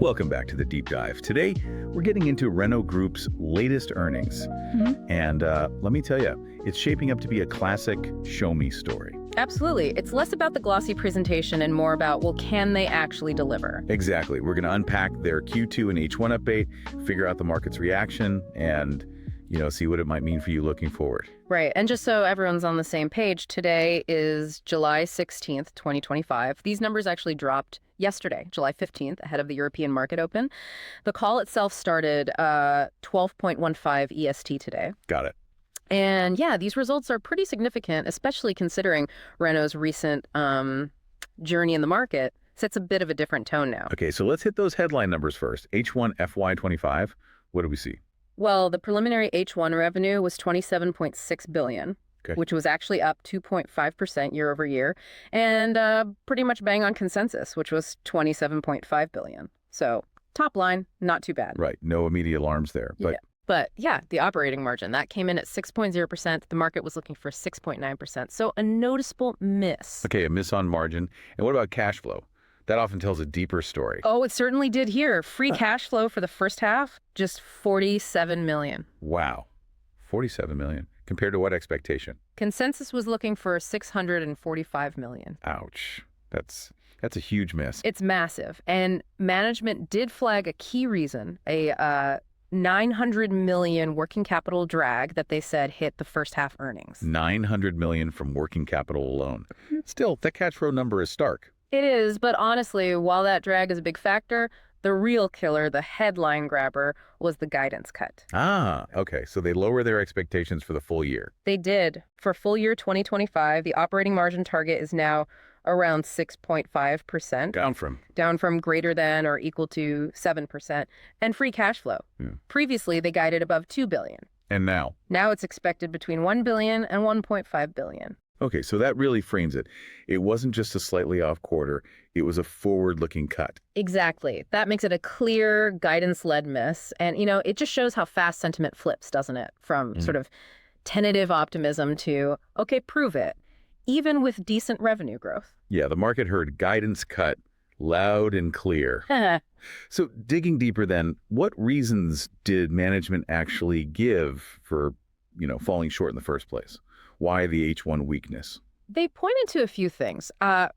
Welcome back to the Deep Dive. Today, we're getting into Renault Group's latest earnings. And let me tell you, it's shaping up to be a classic show-me story. Absolutely. It's less about the glossy presentation and more about, well, can they actually deliver? Exactly. We're going to unpack their Q2 and H1 update, figure out the market's reaction, and see what it might mean for you looking forward. Right. And just so everyone's on the same page, today is July 16th, 2025. These numbers actually dropped yesterday, July 15th, ahead of the European market open. The call itself started 12.15 EST today. Got it. And yeah, these results are pretty significant, especially considering Renault's recent journey in the market sets a bit of a different tone now. Okay, so let's hit those headline numbers first. H1 FY25, what do we see? Well, the preliminary H1 revenue was $27.6 billion, which was actually up 2.5% year over year, and pretty much bang on consensus, which was $27.5 billion. So top line, not too bad. Right, no immediate alarms there. But yeah, the operating margin, that came in at 6.0%. The market was looking for 6.9%. So a noticeable miss. Okay, a miss on margin. And what about cash flow? That often tells a deeper story. Oh, it certainly did here. Free cash flow for the first half, just $47 million. Wow, $47 million. Compared to what expectation? Consensus was looking for $645 million. Ouch. That's a huge miss. It's massive. And management did flag a key reason, a $900 million working capital drag that they said hit the first half earnings. $900 million from working capital alone. Still, that cash flow number is stark. It is, but honestly, while that drag is a big factor, the real killer, the headline grabber, was the guidance cut. Ah, okay. So they lower their expectations for the full year. They did. For full year 2025, the operating margin target is now around 6.5%. Down from greater than or equal to 7%. And free cash flow. Previously, they guided above $2 billion. And now? Now it's expected between $1 billion and $1.5 billion. Okay, so that really frames it. It wasn't just a slightly off quarter. It was a forward-looking cut. Exactly. That makes it a clear guidance-led miss. And, it just shows how fast sentiment flips, doesn't it? From sort of tentative optimism to, okay, prove it, even with decent revenue growth. Yeah, the market heard guidance cut loud and clear. So digging deeper then, what reasons did management actually give for, falling short in the first place? Why the H1 weakness? They pointed to a few things.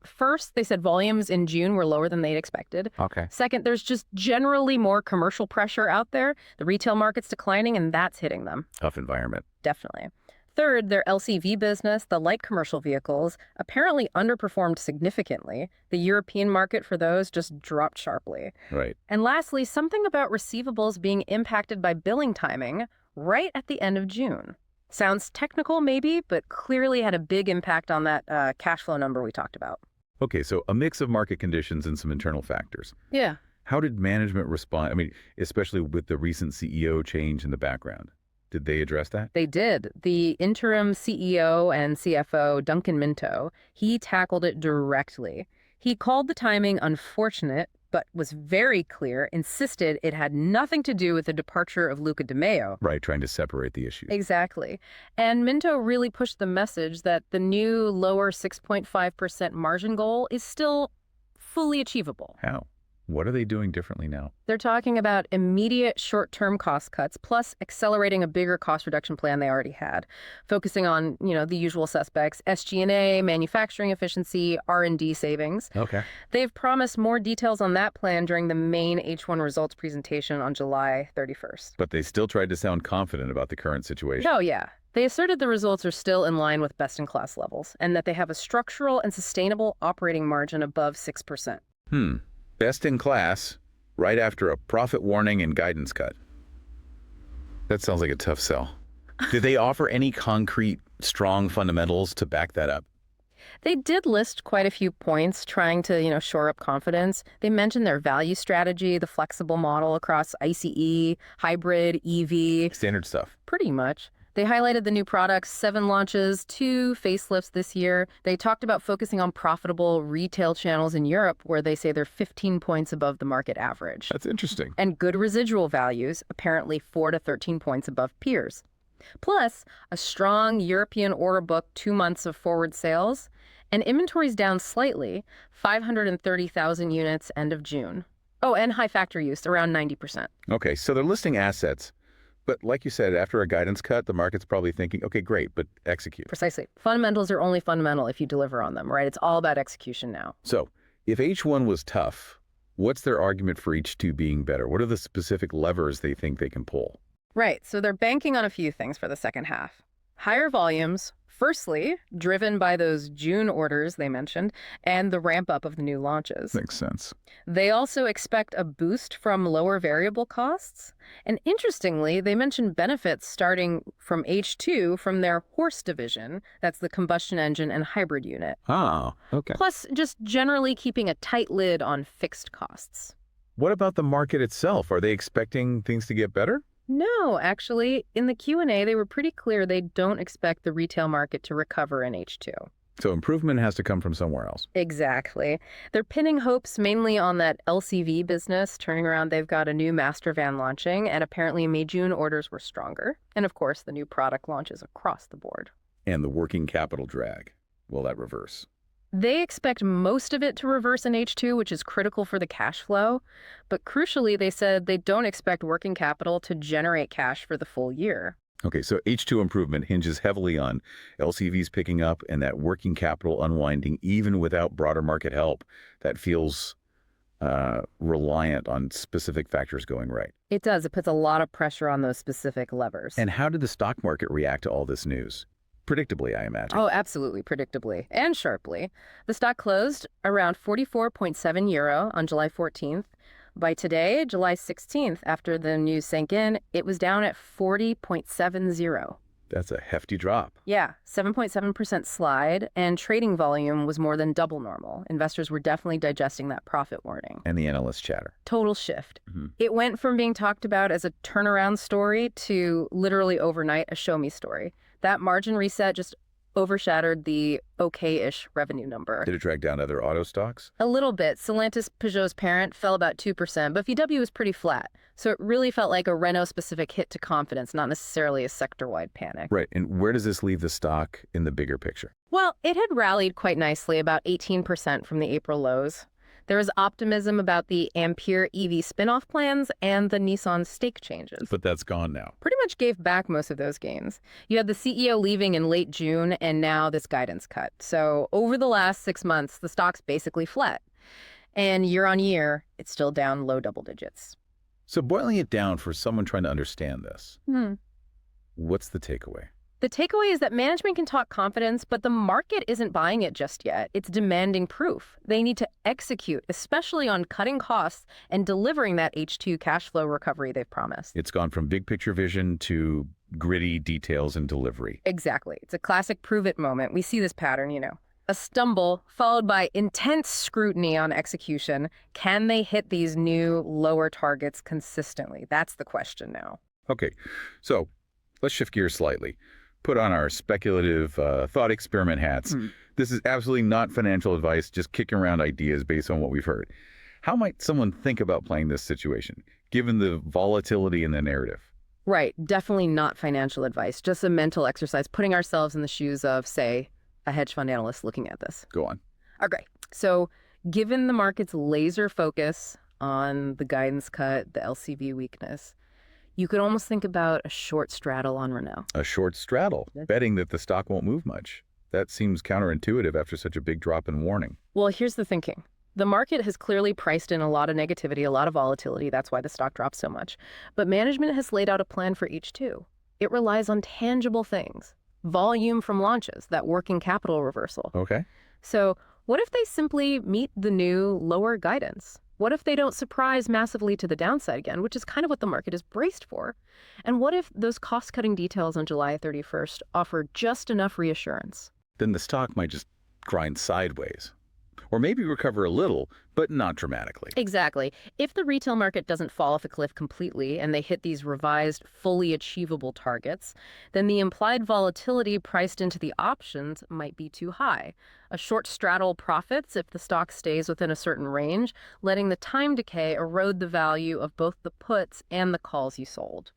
First, they said volumes in June were lower than they'd expected. Okay. Second, there's just generally more commercial pressure out there. The retail market's declining, and that's hitting them. Tough environment. Definitely. Third, their LCV business, the light commercial vehicles, apparently underperformed significantly. The European market for those just dropped sharply. Right. And lastly, something about receivables being impacted by billing timing right at the end of June. Sounds technical maybe, but clearly had a big impact on that cash flow number we talked about. Okay, so a mix of market conditions and some internal factors. Yeah. How did management respond? I mean, especially with the recent CEO change in the background. Did they address that? They did. The interim CEO and CFO, Duncan Minto, he tackled it directly. He called the timing unfortunate, but was very clear, insisted it had nothing to do with the departure of Luca Di Maio. Right, trying to separate the issues. Exactly. And Minto really pushed the message that the new lower 6.5% margin goal is still fully achievable. How? What are they doing differently now? They're talking about immediate short-term cost cuts, plus accelerating a bigger cost reduction plan they already had, focusing on, the usual suspects, SG&A, manufacturing efficiency, R&D savings. Okay. They've promised more details on that plan during the main H1 results presentation on July 31st. But they still tried to sound confident about the current situation. Oh, yeah. They asserted the results are still in line with best-in-class levels, and that they have a structural and sustainable operating margin above 6%. Best in class, right after a profit warning and guidance cut. That sounds like a tough sell. Did they offer any concrete, strong fundamentals to back that up? They did list quite a few points trying to, shore up confidence. They mentioned their value strategy, the flexible model across ICE, hybrid, EV. Standard stuff. Pretty much. They highlighted the new products, 7 launches, 2 facelifts this year. They talked about focusing on profitable retail channels in Europe, where they say they're 15 points above the market average. That's interesting. And good residual values, apparently 4 to 13 points above peers. Plus, a strong European order book, 2 months of forward sales, and inventories down slightly, 530,000 units end of June. Oh, and high factory use, around 90%. Okay, so they're listing assets. But like you said, after a guidance cut, the market's probably thinking, okay, great, but execute. Precisely. Fundamentals are only fundamental if you deliver on them, right? It's all about execution now. So if H1 was tough, what's their argument for H2 being better? What are the specific levers they think they can pull? Right. So they're banking on a few things for the second half. Higher volumes, firstly, driven by those June orders they mentioned, and the ramp up of the new launches. Makes sense. They also expect a boost from lower variable costs. And interestingly, they mentioned benefits starting from H2 from their horse division. That's the combustion engine and hybrid unit. Ah, okay. Plus, just generally keeping a tight lid on fixed costs. What about the market itself? Are they expecting things to get better? No, actually, in the Q&A, they were pretty clear they don't expect the retail market to recover in H2. So improvement has to come from somewhere else. Exactly. They're pinning hopes mainly on that LCV business turning around. They've got a new master van launching, and apparently May-June orders were stronger. And of course, the new product launches across the board. And the working capital drag, will that reverse? They expect most of it to reverse in H2, which is critical for the cash flow. But crucially, they said they don't expect working capital to generate cash for the full year. Okay, so H2 improvement hinges heavily on LCVs picking up and that working capital unwinding even without broader market help. That feels reliant on specific factors going right. It does. It puts a lot of pressure on those specific levers. And how did the stock market react to all this news? Predictably, I imagine. Oh, absolutely, predictably and sharply. The stock closed around 44.7 euro on July 14th. By today, July 16th, after the news sank in, it was down at 40.70. That's a hefty drop. Yeah, 7.7% slide, and trading volume was more than double normal. Investors were definitely digesting that profit warning. And the analyst chatter. Total shift. Mm-hmm. It went from being talked about as a turnaround story to literally overnight a show me story. That margin reset just overshadowed the okay-ish revenue number. Did it drag down other auto stocks? A little bit. Stellantis, Peugeot's parent, fell about 2%, but VW was pretty flat. So it really felt like a Renault-specific hit to confidence, not necessarily a sector-wide panic. Right. And where does this leave the stock in the bigger picture? Well, it had rallied quite nicely, about 18% from the April lows. There was optimism about the Ampere EV spin-off plans and the Nissan stake changes. But that's gone now. Pretty much gave back most of those gains. You had the CEO leaving in late June and now this guidance cut. So over the last 6 months, the stock's basically flat. And year on year, it's still down low double digits. So boiling it down for someone trying to understand this, what's the takeaway? The takeaway is that management can talk confidence, but the market isn't buying it just yet. It's demanding proof. They need to execute, especially on cutting costs and delivering that H2 cash flow recovery they've promised. It's gone from big picture vision to gritty details and delivery. Exactly. It's a classic prove it moment. We see this pattern, A stumble followed by intense scrutiny on execution. Can they hit these new lower targets consistently? That's the question now. Okay, so let's shift gears slightly. Put on our speculative thought experiment hats. This is absolutely not financial advice, just kicking around ideas based on what we've heard. How might someone think about playing this situation, given the volatility in the narrative? Right. Definitely not financial advice, just a mental exercise, putting ourselves in the shoes of, say, a hedge fund analyst looking at this. Go on. Okay. So given the market's laser focus on the guidance cut, the LCV weakness, you could almost think about a short straddle on Renault. A short straddle, betting that the stock won't move much. That seems counterintuitive after such a big drop in warning. Well, here's the thinking. The market has clearly priced in a lot of negativity, a lot of volatility. That's why the stock dropped so much. But management has laid out a plan for H2. It relies on tangible things. Volume from launches, that working capital reversal. Okay. So what if they simply meet the new lower guidance? What if they don't surprise massively to the downside again, which is kind of what the market is braced for? And what if those cost-cutting details on July 31st offer just enough reassurance? Then the stock might just grind sideways. Or maybe recover a little, but not dramatically. Exactly. If the retail market doesn't fall off a cliff completely and they hit these revised, fully achievable targets, then the implied volatility priced into the options might be too high. A short straddle profits if the stock stays within a certain range, letting the time decay erode the value of both the puts and the calls you sold.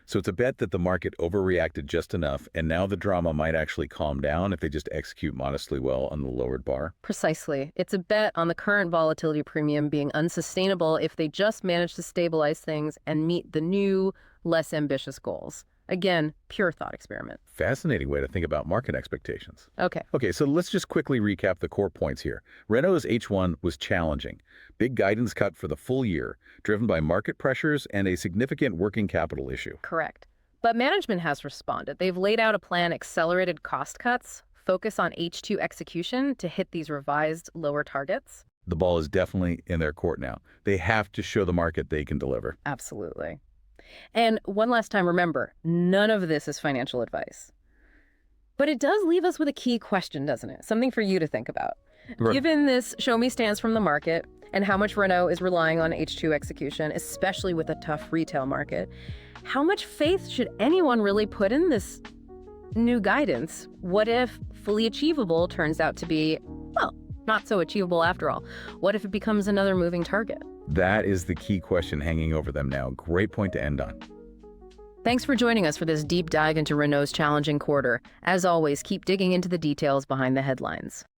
So it's a bet that the market overreacted just enough, and now the drama might actually calm down if they just execute modestly well on the lowered bar. Precisely. It's a bet on the current volatility premium being unsustainable if they just manage to stabilize things and meet the new, less ambitious goals. Again, pure thought experiment. Fascinating way to think about market expectations. Okay, So let's just quickly recap the core points here. Renault's H1 was challenging. Big guidance cut for the full year, driven by market pressures and a significant working capital issue. correct. But management has responded. They've laid out a plan, accelerated cost cuts, focus on H2 execution to hit these revised lower targets. The ball is definitely in their court now. They have to show the market they can deliver. Absolutely. And one last time, remember, none of this is financial advice. But it does leave us with a key question, doesn't it? Something for you to think about. Right. Given this show me stance from the market and how much Renault is relying on H2 execution, especially with a tough retail market, how much faith should anyone really put in this new guidance? What if fully achievable turns out to be, well, not so achievable after all? What if it becomes another moving target? That is the key question hanging over them now. Great point to end on. Thanks for joining us for this deep dive into Renault's challenging quarter. As always, keep digging into the details behind the headlines.